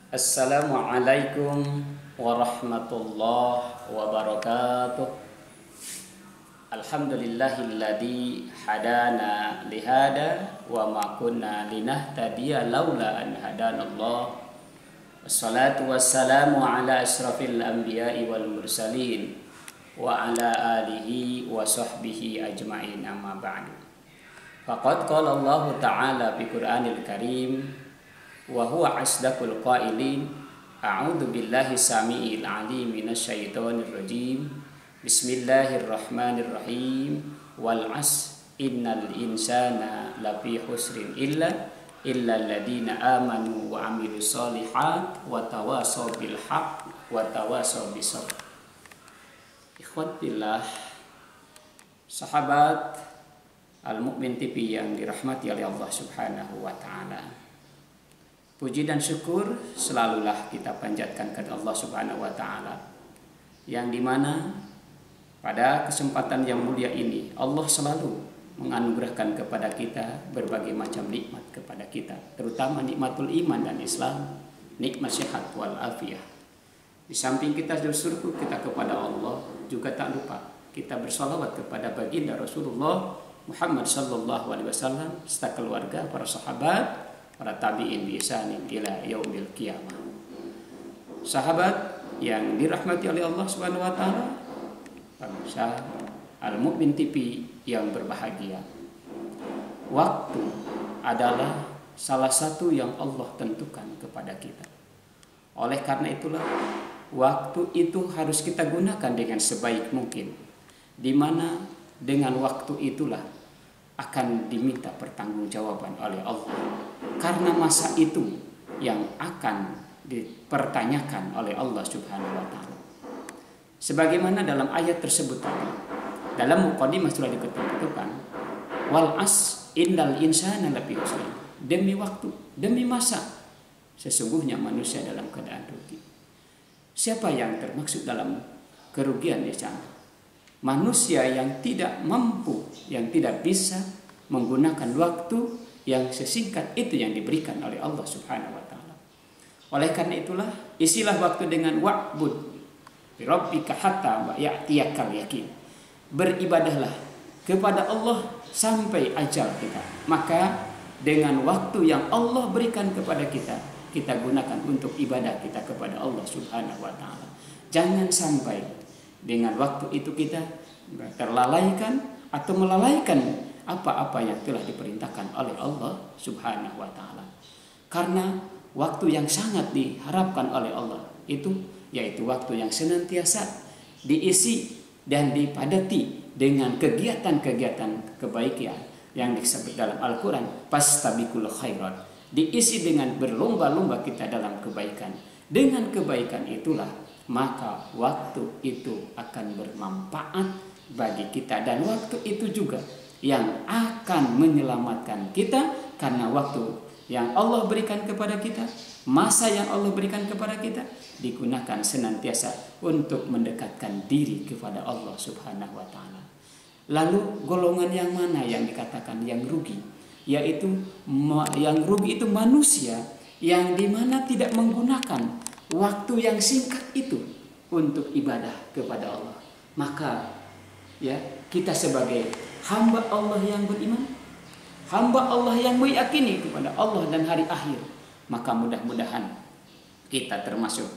Assalamualaikum warahmatullahi wabarakatuh. Alhamdulillahilladzi hadana lihada wa ma kunna linahtadiya laula an hadanallah. Wassalatu wassalamu ala asrafil anbiya'i wal mursalin wa ala alihi wa sahbihi ajma'in, amma ba'du. Faqad qala Allah ta'ala fi Qur'anil Karim wa huwa asdaqul qailin. A'udzu billahi samiil 'alim minasyaitonir rajim. Bismillahirrahmanirrahim. Wal 'asr innal insana lafi khusrin illa alladziina amanu wa 'amilus shalihat wa tawashaw bil haqq wa tawashaw bis sabr. Ikhwatillah, sahabat Al-Mu'min TV yang dirahmati oleh Allah Subhanahu wa taala. Puji dan syukur selalulah kita panjatkan kepada Allah Subhanahu wa taala, yang dimana pada kesempatan yang mulia ini Allah selalu menganugerahkan kepada kita berbagai macam nikmat kepada kita, terutama nikmatul iman dan Islam, nikmat sehat wal afiyah. Di samping kita bersyukur kita kepada Allah, juga tak lupa kita bersalawat kepada baginda Rasulullah Muhammad sallallahu alaihi wasallam serta keluarga, para sahabat, para tabi'in bi ihsanin ila yaumil qiyamah. Sahabat yang dirahmati oleh Allah Subhanahu wa taala, pemirsa Al-Mu'min TV yang berbahagia. Waktu adalah salah satu yang Allah tentukan kepada kita. Oleh karena itulah waktu itu harus kita gunakan dengan sebaik mungkin, di mana dengan waktu itulah akan diminta pertanggungjawaban oleh Allah, karena masa itu yang akan dipertanyakan oleh Allah Subhanahu wa taala. Sebagaimana dalam ayat tersebut tadi, dalam muqaddimah sudah dikatakan, wal 'asr innal insana lafi khusr. Demi waktu, demi masa, sesungguhnya manusia dalam keadaan rugi. Siapa yang termaksud dalam kerugian di sana? Manusia yang tidak mampu, yang tidak bisa menggunakan waktu yang sesingkat itu yang diberikan oleh Allah Subhanahu wa taala. Oleh karena itulah isilah waktu dengan wa'bud birabbika hatta ya'tiyakal yakin. Beribadahlah kepada Allah sampai ajal kita. Maka dengan waktu yang Allah berikan kepada kita, kita gunakan untuk ibadah kita kepada Allah Subhanahu wa taala. Jangan sampai dengan waktu itu kita terlalaikan atau melalaikan apa-apa yang telah diperintahkan oleh Allah Subhanahu wa taala. Karena waktu yang sangat diharapkan oleh Allah itu yaitu waktu yang senantiasa diisi dan dipadati dengan kegiatan-kegiatan kebaikan yang disebut dalam Al-Qur'an fastabiqul khairat. Diisi dengan berlomba-lomba kita dalam kebaikan. Dengan kebaikan itulah maka waktu itu akan bermanfaat bagi kita, dan waktu itu juga yang akan menyelamatkan kita, karena waktu yang Allah berikan kepada kita, masa yang Allah berikan kepada kita digunakan senantiasa untuk mendekatkan diri kepada Allah Subhanahu wa taala. Lalu golongan yang mana yang dikatakan yang rugi? Yaitu yang rugi itu manusia yang dimana tidak menggunakan waktu yang singkat itu untuk ibadah kepada Allah. Maka ya, kita sebagai hamba Allah yang beriman, hamba Allah yang meyakini kepada Allah dan hari akhir, maka mudah-mudahan kita termasuk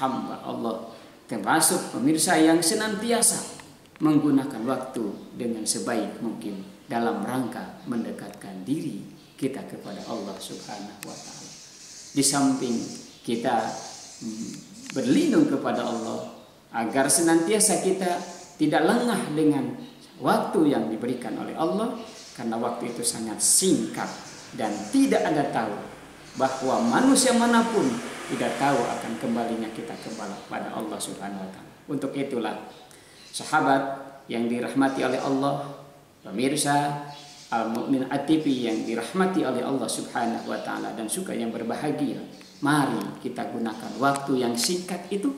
hamba Allah, termasuk pemirsa yang senantiasa menggunakan waktu dengan sebaik mungkin dalam rangka mendekatkan diri kita kepada Allah Subhanahu wa taala. Di samping kita berlindung kepada Allah agar senantiasa kita tidak lengah dengan waktu yang diberikan oleh Allah, karena waktu itu sangat singkat dan tidak ada tahu bahwa manusia manapun tidak tahu akan kembalinya kita kepada Allah Subhanahu wa taala. Untuk itulah sahabat yang dirahmati oleh Allah, pemirsa Al-Mu'min TV yang dirahmati oleh Allah Subhanahu wa taala dan juga yang berbahagia, mari kita gunakan waktu yang singkat itu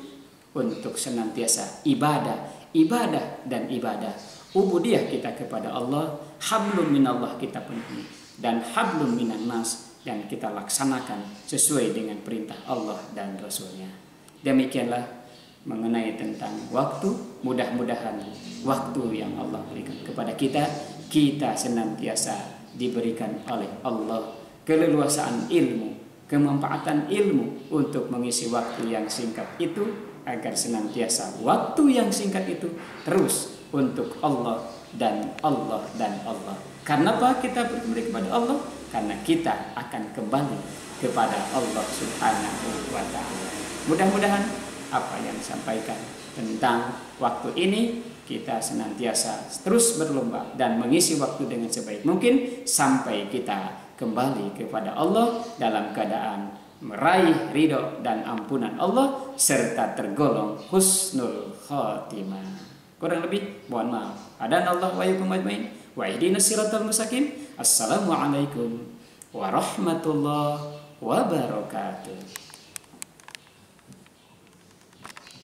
untuk senantiasa ibadah dan ibadah. Ubudiyah kita kepada Allah, hablum minallah kita penuhi, dan hablum minan nas dan kita laksanakan sesuai dengan perintah Allah dan Rasulnya. Demikianlah mengenai tentang waktu. Mudah-mudahan waktu yang Allah berikan kepada kita, kita senantiasa diberikan oleh Allah keleluasaan ilmu, kemanfaatan ilmu untuk mengisi waktu yang singkat itu, agar senantiasa waktu yang singkat itu terus untuk Allah dan Allah dan Allah. Karena apa kita kembali kepada Allah? Karena kita akan kembali kepada Allah Subhanahu wa Ta'ala. Mudah-mudahan apa yang disampaikan tentang waktu ini, kita senantiasa terus berlomba dan mengisi waktu dengan sebaik mungkin sampai kita kembali kepada Allah dalam keadaan meraih ridho dan ampunan Allah serta tergolong husnul khotimah. Kurang lebih mohon maaf. Hadanallahu wa iyyakum ajmain wa ihdinas siratal mustaqim. Assalamualaikum warahmatullahi wabarakatuh.